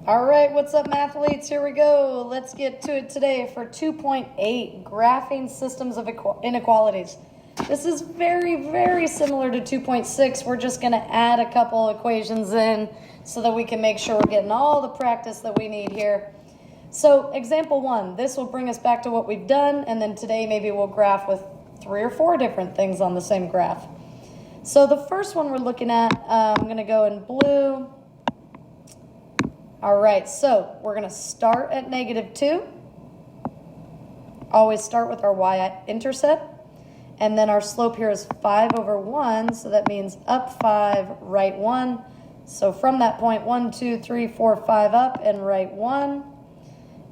All right, what's up, mathletes? Here we go. Let's get to it today for 2.8, graphing systems of inequalities. This is very, very similar to 2.6. We're just going to add a couple equations in so that we can make sure we're getting all the practice that we need here. So example 1, this will bring us back to what we've done, and then today maybe we'll graph with 3 or 4 different things on the same graph. So the first one we're looking at, I'm going to go in blue. All right, so we're going to start at -2. Always start with our y-intercept. And then our slope here is 5/1, so that means up 5, right 1. So from that point, 1, 2, 3, 4, 5 up and right 1.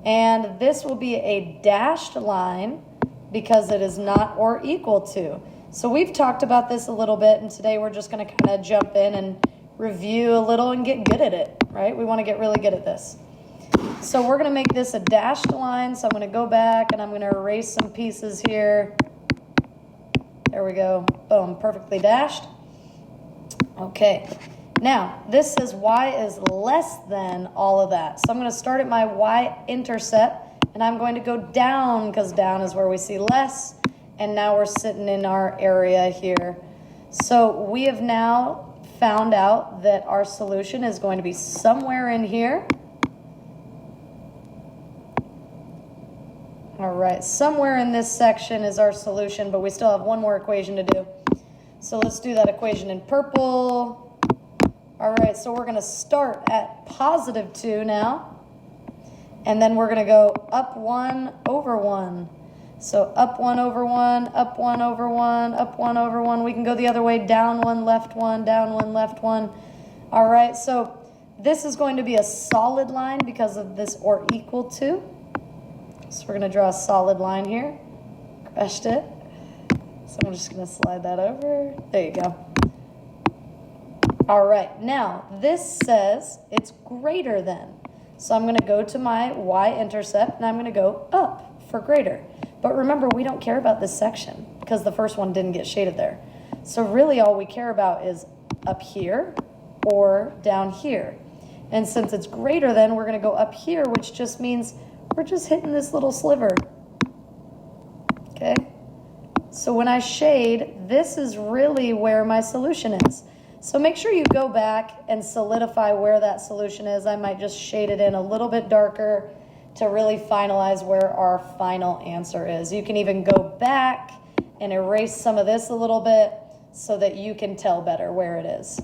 And this will be a dashed line because it is not or equal to. So we've talked about this a little bit, and today we're just going to kind of jump in and review a little and get good at it, right? We want to get really good at this. So we're going to make this a dashed line. So I'm going to go back and I'm going to erase some pieces here. There we go. Boom, perfectly dashed. Okay. Now, this says y is less than all of that. So I'm going to start at my y-intercept and I'm going to go down because down is where we see less. And now we're sitting in our area here. So we have now found out that our solution is going to be somewhere in here. All right, somewhere in this section is our solution, but we still have one more equation to do. So let's do that equation in purple. All right, so we're going to start at +2 now, and then we're going to go up 1/1. So up 1/1, up 1/1, up 1/1. We can go the other way, down 1, left 1, down 1, left 1. All right, so this is going to be a solid line because of this or equal to. So we're going to draw a solid line here. Crushed it. So I'm just going to slide that over. There you go. All right, now this says it's greater than. So I'm going to go to my y-intercept and I'm going to go up for greater. But remember, we don't care about this section because the first one didn't get shaded there. So really all we care about is up here or down here. And since it's greater than, we're going to go up here, which just means we're just hitting this little sliver. Okay? So when I shade, this is really where my solution is. So make sure you go back and solidify where that solution is. I might just shade it in a little bit darker to really finalize where our final answer is. You can even go back and erase some of this a little bit so that you can tell better where it is.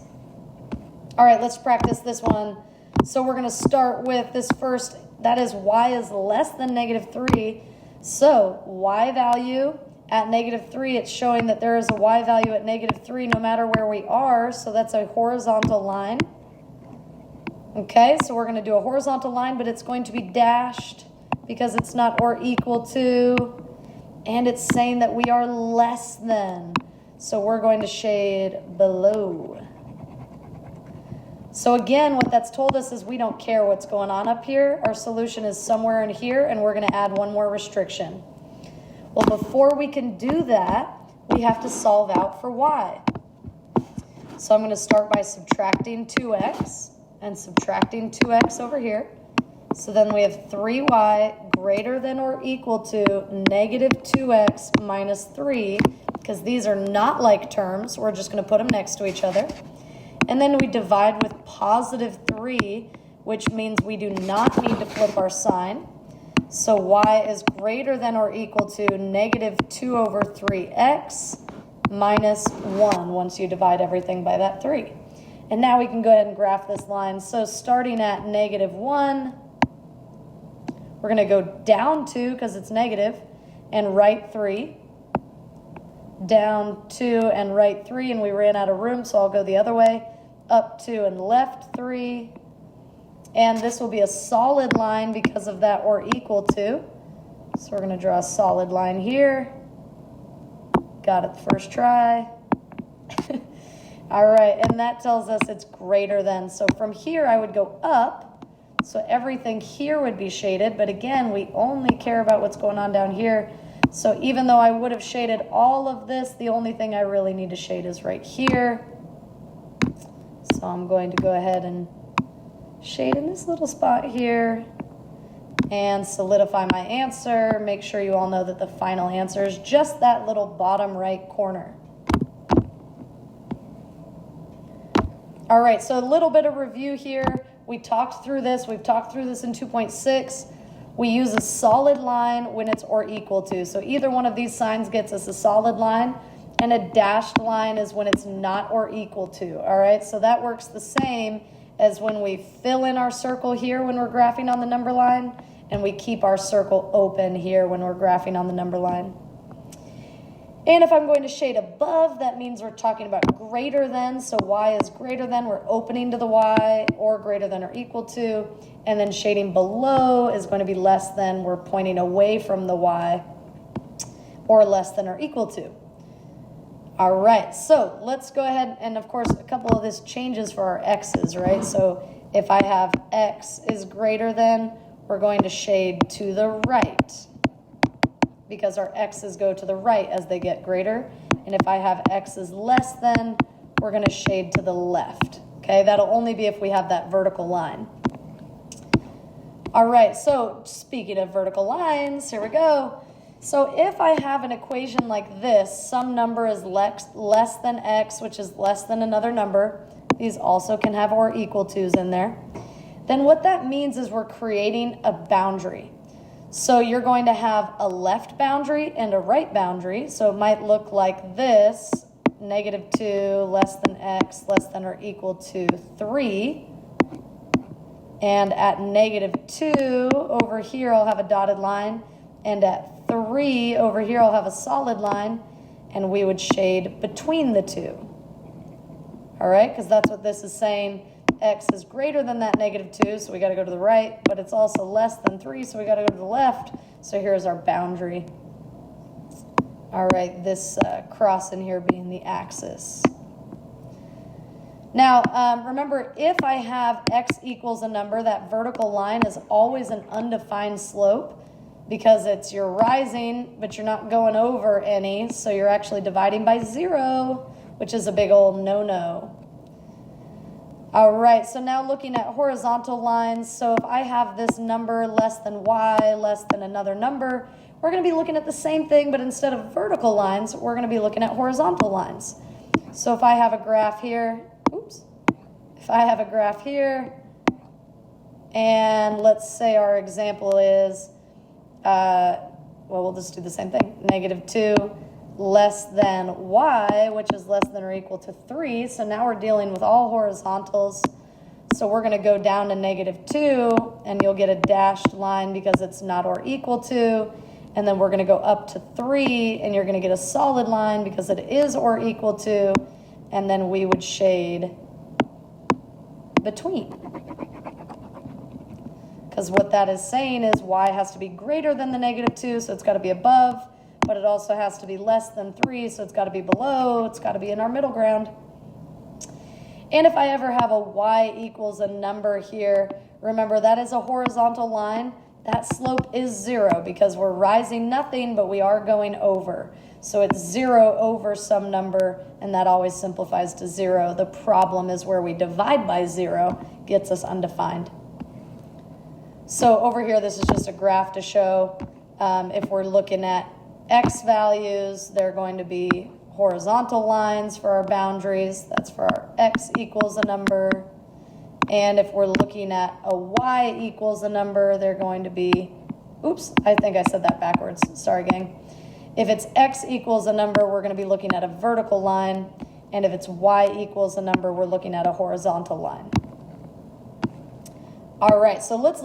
All right, let's practice this one. So we're going to start with this first, that is y is less than -3. So y value at -3, it's showing that there is a y value at -3 no matter where we are. So that's a horizontal line. Okay, so we're going to do a horizontal line, but it's going to be dashed because it's not or equal to, and it's saying that we are less than. So we're going to shade below. So again, what that's told us is we don't care what's going on up here. Our solution is somewhere in here, and we're going to add one more restriction. Well, before we can do that, we have to solve out for y. So I'm going to start by subtracting 2x. And subtracting 2x over here. So then we have 3y greater than or equal to -2x minus 3, because these are not like terms. We're just going to put them next to each other. And then we divide with +3, which means we do not need to flip our sign. So y is greater than or equal to -2/3x minus 1 once you divide everything by that 3. And now we can go ahead and graph this line. So starting at -1, we're going to go down 2 because it's negative, and right 3. Down 2 and right 3, and we ran out of room, so I'll go the other way. Up 2 and left 3. And this will be a solid line because of that or equal to. So we're going to draw a solid line here. Got it the first try. All right, and that tells us it's greater than. So from here, I would go up. So everything here would be shaded. But again, we only care about what's going on down here. So even though I would have shaded all of this, the only thing I really need to shade is right here. So I'm going to go ahead and shade in this little spot here, and solidify my answer. Make sure you all know that the final answer is just that little bottom right corner. All right, so a little bit of review here. We talked through this. We've talked through this in 2.6. We use a solid line when it's or equal to. So either one of these signs gets us a solid line, and a dashed line is when it's not or equal to. All right, so that works the same as when we fill in our circle here when we're graphing on the number line, and we keep our circle open here when we're graphing on the number line. And if I'm going to shade above, that means we're talking about greater than. So y is greater than, we're opening to the y, or greater than or equal to. And then shading below is going to be less than, we're pointing away from the y, or less than or equal to. All right, so let's go ahead, and of course, a couple of this changes for our x's, right? So if I have x is greater than, we're going to shade to the right, because our x's go to the right as they get greater. And if I have x is less than, we're going to shade to the left. Okay, that'll only be if we have that vertical line. All right, so speaking of vertical lines, here we go. So if I have an equation like this, some number is less than x, which is less than another number. These also can have or equal to's in there. Then what that means is we're creating a boundary. So you're going to have a left boundary and a right boundary. So it might look like this, -2, less than x, less than or equal to 3. And at -2, over here I'll have a dotted line. And at 3, over here I'll have a solid line. And we would shade between the two. All right, because that's what this is saying. X is greater than that -2, so we got to go to the right, but it's also less than 3, so we got to go to the left. So here's our boundary. All right, this cross in here being the axis. Now, remember, if I have x equals a number, that vertical line is always an undefined slope, because you're rising, but you're not going over any, so you're actually dividing by 0, which is a big old no-no. All right, so now looking at horizontal lines. So if I have this number less than y, less than another number, we're going to be looking at the same thing, but instead of vertical lines, we're going to be looking at horizontal lines. So if I have a graph here, if I have a graph here, and let's say our example is, well, we'll just do the same thing, -2. Less than y, which is less than or equal to 3. So now we're dealing with all horizontals. So we're going to go down to -2, and you'll get a dashed line because it's not or equal to. And then we're going to go up to 3, and you're going to get a solid line because it is or equal to. And then we would shade between. Because what that is saying is y has to be greater than the -2, so it's got to be above. But it also has to be less than 3, so it's got to be below. It's got to be in our middle ground. And if I ever have a y equals a number here, remember that is a horizontal line. That slope is 0 because we're rising nothing, but we are going over. So it's 0 over some number, and that always simplifies to 0. The problem is where we divide by 0 gets us undefined. So over here, this is just a graph to show if we're looking at x values, they're going to be horizontal lines for our boundaries. That's for our x equals a number. And if we're looking at a y equals a number, they're going to be, oops, I think I said that backwards. Sorry, gang. If it's x equals a number, we're going to be looking at a vertical line. And if it's y equals a number, we're looking at a horizontal line. All right, so let's look